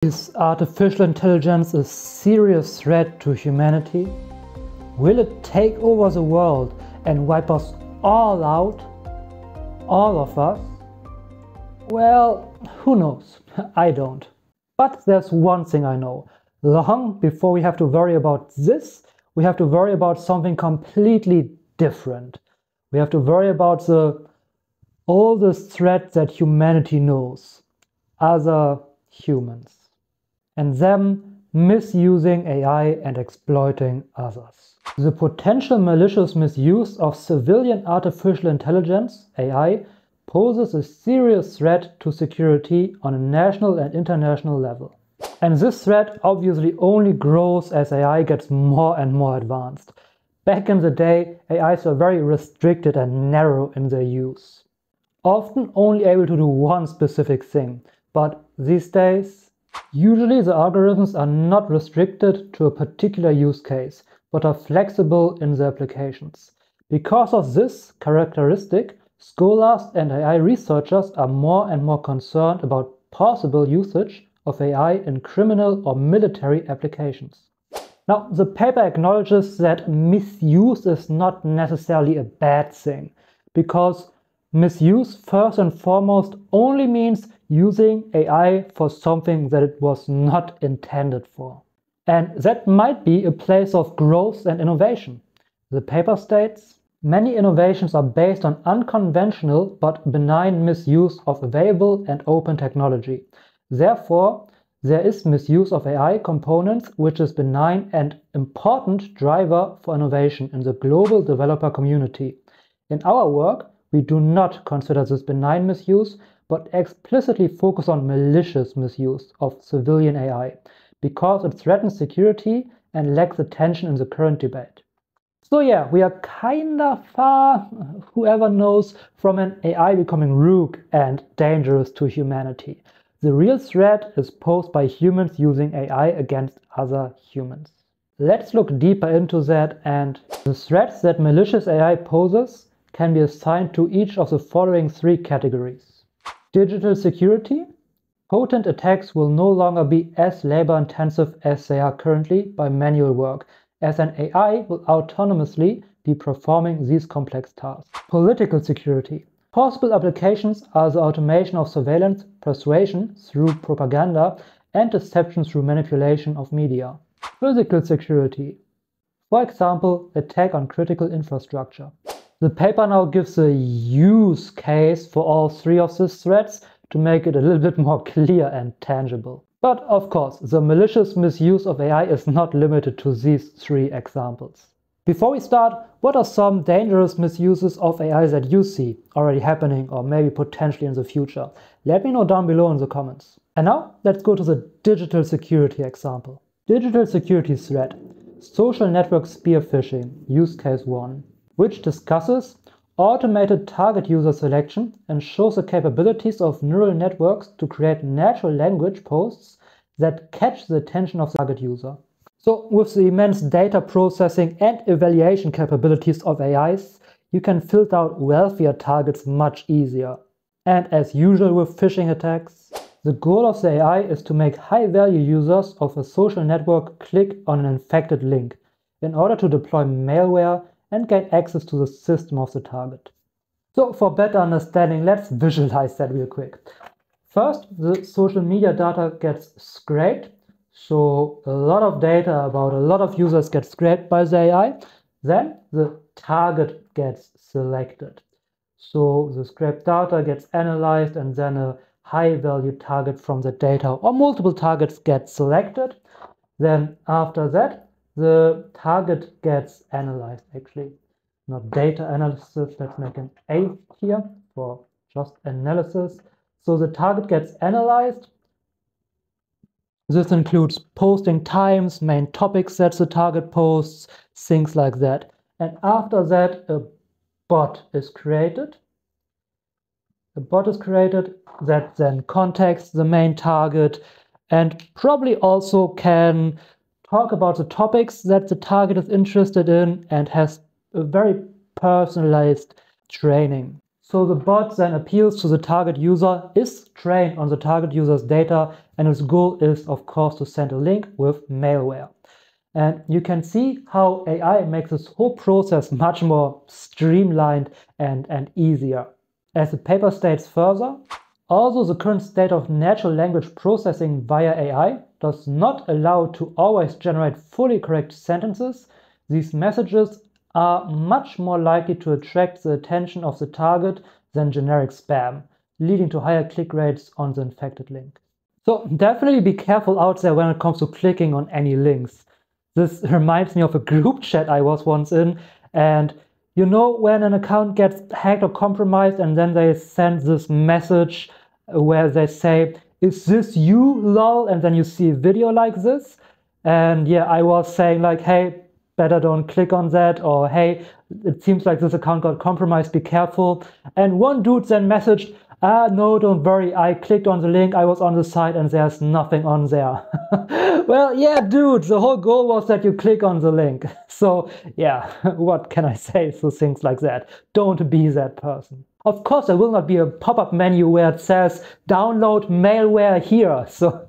Is artificial intelligence a serious threat to humanity? Will it take over the world and wipe us all out? All of us? Well, who knows? I don't. But there's one thing I know. Long before we have to worry about this, we have to worry about something completely different. We have to worry about the oldest threat that humanity knows. Other humans. And them misusing AI and exploiting others. The potential malicious misuse of civilian artificial intelligence, AI, poses a serious threat to security on a national and international level. And this threat obviously only grows as AI gets more and more advanced. Back in the day, AIs were very restricted and narrow in their use. Often only able to do one specific thing, but these days, usually the algorithms are not restricted to a particular use case, but are flexible in their applications. Because of this characteristic, scholars and AI researchers are more and more concerned about possible usage of AI in criminal or military applications. Now, the paper acknowledges that misuse is not necessarily a bad thing, because misuse first and foremost only means using AI for something that it was not intended for. And that might be a place of growth and innovation. The paper states, many innovations are based on unconventional but benign misuse of available and open technology. Therefore, there is misuse of AI components which is benign and important driver for innovation in the global developer community. In our work, we do not consider this benign misuse, but explicitly focus on malicious misuse of civilian AI, because it threatens security and lacks attention in the current debate. So yeah, we are kinda far, whoever knows, from an AI becoming rogue and dangerous to humanity. The real threat is posed by humans using AI against other humans. Let's look deeper into that, and the threats that malicious AI poses can be assigned to each of the following three categories. Digital security. Potent attacks will no longer be as labor-intensive as they are currently by manual work, as an AI will autonomously be performing these complex tasks. Political security. Possible applications are the automation of surveillance, persuasion through propaganda, and deception through manipulation of media. Physical security. For example, attack on critical infrastructure. The paper now gives a use case for all three of these threats to make it a little bit more clear and tangible. But of course, the malicious misuse of AI is not limited to these three examples. Before we start, what are some dangerous misuses of AI that you see already happening or maybe potentially in the future? Let me know down below in the comments. And now, let's go to the digital security example. Digital security threat. Social network spearfishing, use case 1. Which discusses automated target user selection and shows the capabilities of neural networks to create natural language posts that catch the attention of the target user. So with the immense data processing and evaluation capabilities of AIs, you can filter out wealthier targets much easier. And as usual with phishing attacks, the goal of the AI is to make high-value users of a social network click on an infected link in order to deploy malware and gain access to the system of the target. So for better understanding, let's visualize that real quick. First, the social media data gets scraped. So a lot of data about a lot of users gets scraped by the AI. Then the target gets selected. So the scraped data gets analyzed and then a high value target from the data or multiple targets get selected. Then after that, the target gets analyzed, actually, not data analysis. Let's make an A here for just analysis. So the target gets analyzed. This includes posting times, main topics that the target posts, things like that. And after that, a bot is created. A bot is created that then contacts the main target and probably also can talk about the topics that the target is interested in and has a very personalized training. So the bot then appeals to the target user, is trained on the target user's data, and its goal is, of course, to send a link with malware. And you can see how AI makes this whole process much more streamlined and easier. As the paper states further, although the current state of natural language processing via AI does not allow to always generate fully correct sentences, these messages are much more likely to attract the attention of the target than generic spam, leading to higher click rates on the infected link. So definitely be careful out there when it comes to clicking on any links. This reminds me of a group chat I was once in, and you know when an account gets hacked or compromised and then they send this message where they say, "Is this you, lol?" And then you see a video like this. And yeah, I was saying like, hey, better don't click on that, or hey, it seems like this account got compromised, be careful. And one dude then messaged, no, don't worry, I clicked on the link, I was on the site and there's nothing on there. Well, yeah, dude, the whole goal was that you click on the link. So yeah, what can I say to things like that? Don't be that person. Of course, there will not be a pop-up menu where it says download malware here. So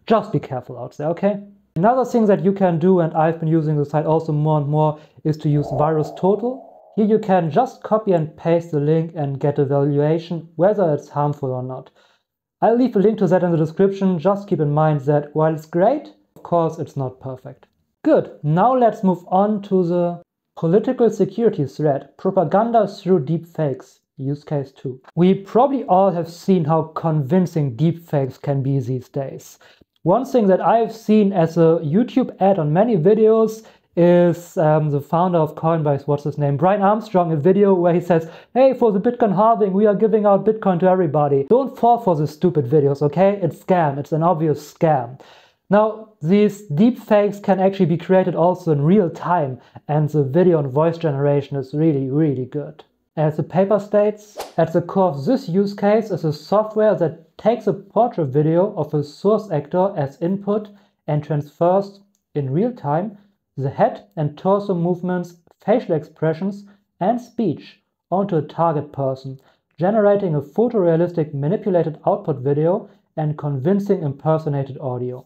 just be careful out there, okay? Another thing that you can do, and I've been using the site also more and more, is to use Virustotal. Here you can just copy and paste the link and get a valuation whether it's harmful or not. I'll leave a link to that in the description. Just keep in mind that while it's great, of course it's not perfect. Good, now let's move on to the political security threat, propaganda through deepfakes, use case 2. We probably all have seen how convincing deepfakes can be these days. One thing that I've seen as a YouTube ad on many videos is the founder of Coinbase, what's his name, Brian Armstrong, a video where he says, hey, for the Bitcoin halving, we are giving out Bitcoin to everybody. Don't fall for these stupid videos, okay? It's scam. It's an obvious scam. Now, these deepfakes can actually be created also in real time, and the video and voice generation is really, really good. As the paper states, at the core of this use case is a software that takes a portrait video of a source actor as input and transfers in real time the head and torso movements, facial expressions, and speech onto a target person, generating a photorealistic manipulated output video and convincing impersonated audio.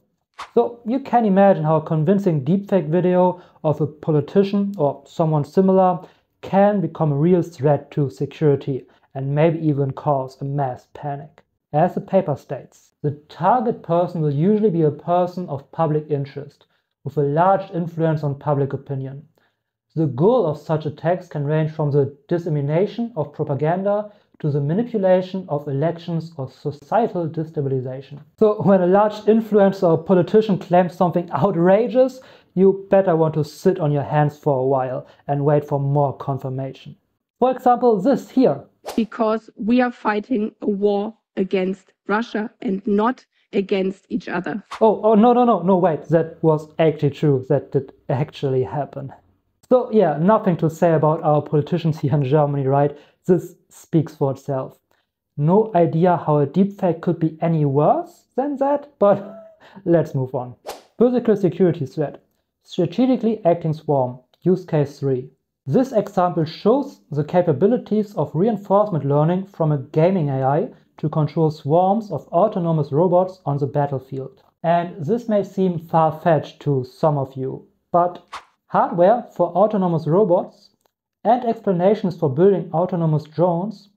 So you can imagine how a convincing deepfake video of a politician or someone similar can become a real threat to security and maybe even cause a mass panic. As the paper states, the target person will usually be a person of public interest, with a large influence on public opinion. The goal of such attacks can range from the dissemination of propaganda to the manipulation of elections or societal destabilization. So when a large influencer or politician claims something outrageous, you better want to sit on your hands for a while and wait for more confirmation. For example, this here. Because we are fighting a war against Russia and not against each other. No, wait, that was actually true. That did actually happen. So yeah, nothing to say about our politicians here in Germany, right? This speaks for itself. No idea how a deepfake could be any worse than that, but let's move on. Physical security threat. Strategically acting swarm, use case 3. This example shows the capabilities of reinforcement learning from a gaming AI to control swarms of autonomous robots on the battlefield. And this may seem far-fetched to some of you, but hardware for autonomous robots and explanations for building autonomous drones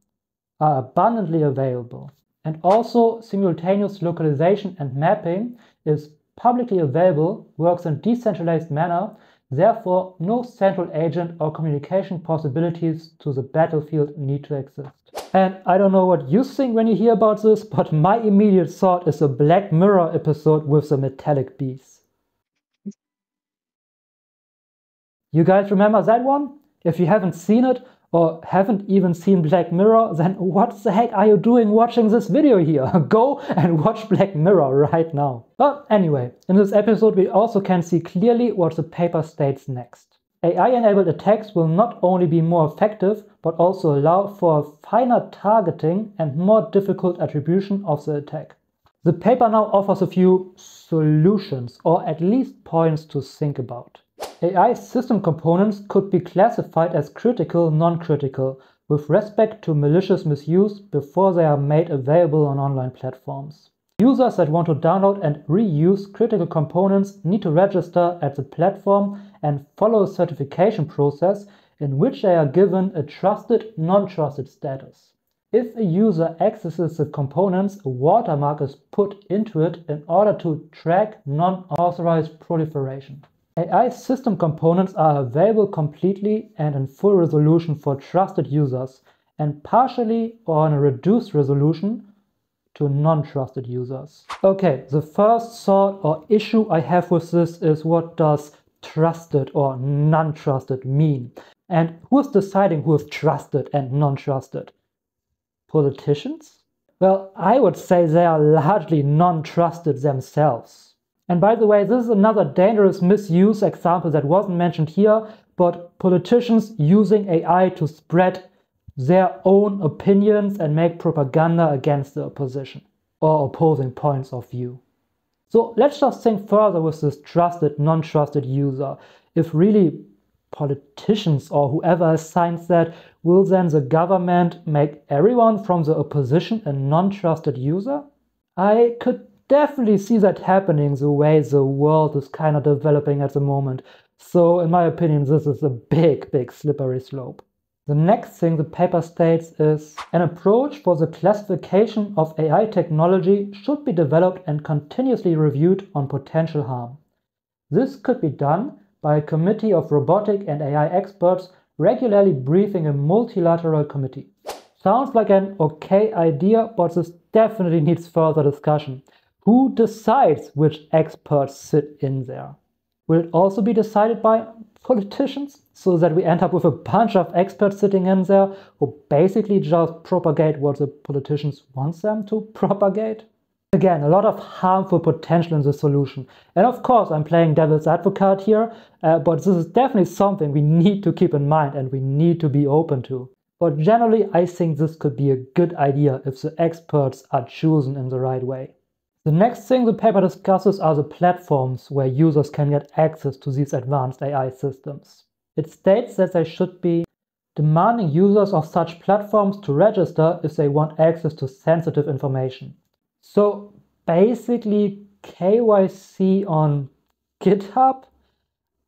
are abundantly available. And also simultaneous localization and mapping is publicly available, works in a decentralized manner, therefore no central agent or communication possibilities to the battlefield need to exist. And I don't know what you think when you hear about this, but my immediate thought is a Black Mirror episode with the metallic bees. You guys remember that one? If you haven't seen it, or haven't even seen Black Mirror, then what the heck are you doing watching this video here? Go and watch Black Mirror right now. But anyway, in this episode we also can see clearly what the paper states next. AI-enabled attacks will not only be more effective, but also allow for a finer targeting and more difficult attribution of the attack. The paper now offers a few solutions, or at least points to think about. AI system components could be classified as critical, non-critical, with respect to malicious misuse before they are made available on online platforms. Users that want to download and reuse critical components need to register at the platform and follow a certification process in which they are given a trusted, non-trusted status. If a user accesses the components, a watermark is put into it in order to track non-authorized proliferation. AI system components are available completely and in full resolution for trusted users, and partially or in a reduced resolution to non-trusted users. Okay, the first thought or issue I have with this is, what does trusted or non-trusted mean? And who is deciding who is trusted and non-trusted? Politicians? Well, I would say they are largely non-trusted themselves. And by the way, this is another dangerous misuse example that wasn't mentioned here, but politicians using AI to spread their own opinions and make propaganda against the opposition or opposing points of view. So let's just think further with this trusted, non-trusted user. If really politicians or whoever assigns that, will then the government make everyone from the opposition a non-trusted user? I could definitely see that happening the way the world is kind of developing at the moment. So in my opinion, this is a big slippery slope. The next thing the paper states is, an approach for the classification of AI technology should be developed and continuously reviewed on potential harm. This could be done by a committee of robotic and AI experts regularly briefing a multilateral committee. Sounds like an okay idea, but this definitely needs further discussion. Who decides which experts sit in there? Will it also be decided by politicians, so that we end up with a bunch of experts sitting in there who basically just propagate what the politicians want them to propagate? Again, a lot of harmful potential in the solution. And of course, I'm playing devil's advocate here, but this is definitely something we need to keep in mind and we need to be open to. But generally, I think this could be a good idea if the experts are chosen in the right way. The next thing the paper discusses are the platforms where users can get access to these advanced AI systems. It states that they should be demanding users of such platforms to register if they want access to sensitive information. So basically KYC on GitHub?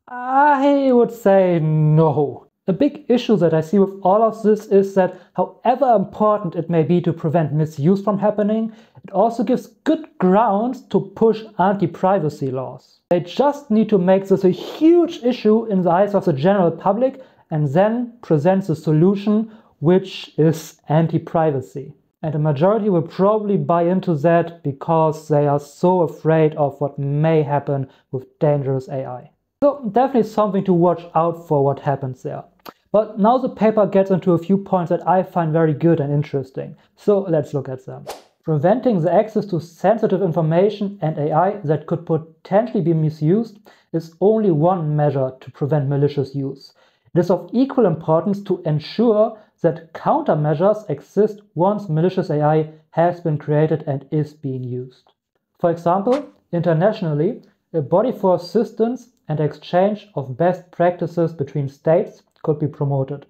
I would say no. A big issue that I see with all of this is that however important it may be to prevent misuse from happening, it also gives good grounds to push anti-privacy laws. They just need to make this a huge issue in the eyes of the general public and then present the solution, which is anti-privacy. And the majority will probably buy into that because they are so afraid of what may happen with dangerous AI. So definitely something to watch out for what happens there. But now the paper gets into a few points that I find very good and interesting. So let's look at them. Preventing the access to sensitive information and AI that could potentially be misused is only one measure to prevent malicious use. It is of equal importance to ensure that countermeasures exist once malicious AI has been created and is being used. For example, internationally, a body for assistance and exchange of best practices between states could be promoted.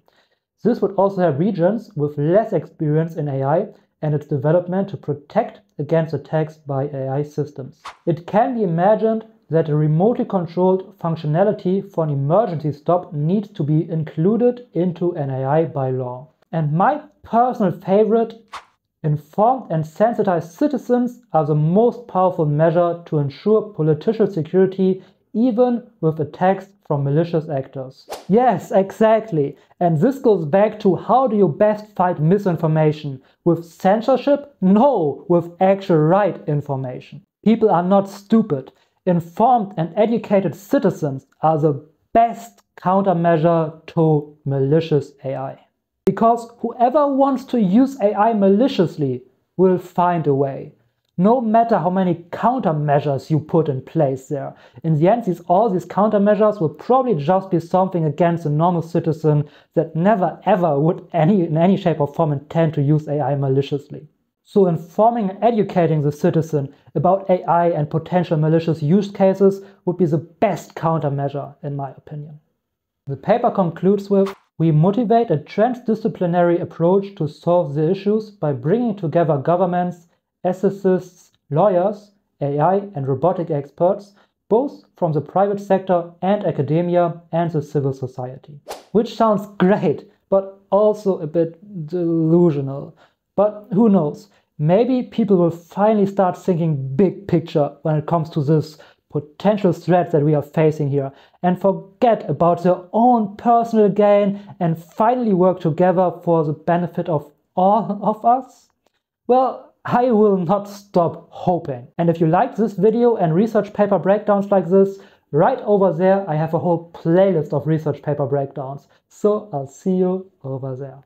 This would also have regions with less experience in AI and its development to protect against attacks by AI systems. It can be imagined that a remotely controlled functionality for an emergency stop needs to be included into an AI by law. And my personal favorite, informed and sensitized citizens are the most powerful measure to ensure political security even with attacks from malicious actors. Yes, exactly. And this goes back to how do you best fight misinformation? With censorship? No, with actual right information. People are not stupid. Informed and educated citizens are the best countermeasure to malicious AI. Because whoever wants to use AI maliciously will find a way. No matter how many countermeasures you put in place there. In the end, all these countermeasures will probably just be something against a normal citizen that never ever would in any shape or form intend to use AI maliciously. So informing and educating the citizen about AI and potential malicious use cases would be the best countermeasure in my opinion. The paper concludes with, We motivate a transdisciplinary approach to solve the issues by bringing together governments, ethicists, lawyers, AI and robotic experts, both from the private sector and academia and the civil society. Which sounds great, but also a bit delusional. But who knows? Maybe people will finally start thinking big picture when it comes to this potential threats that we are facing here and forget about their own personal gain and finally work together for the benefit of all of us? Well, I will not stop hoping. And if you like this video and research paper breakdowns like this, right over there I have a whole playlist of research paper breakdowns. So I'll see you over there.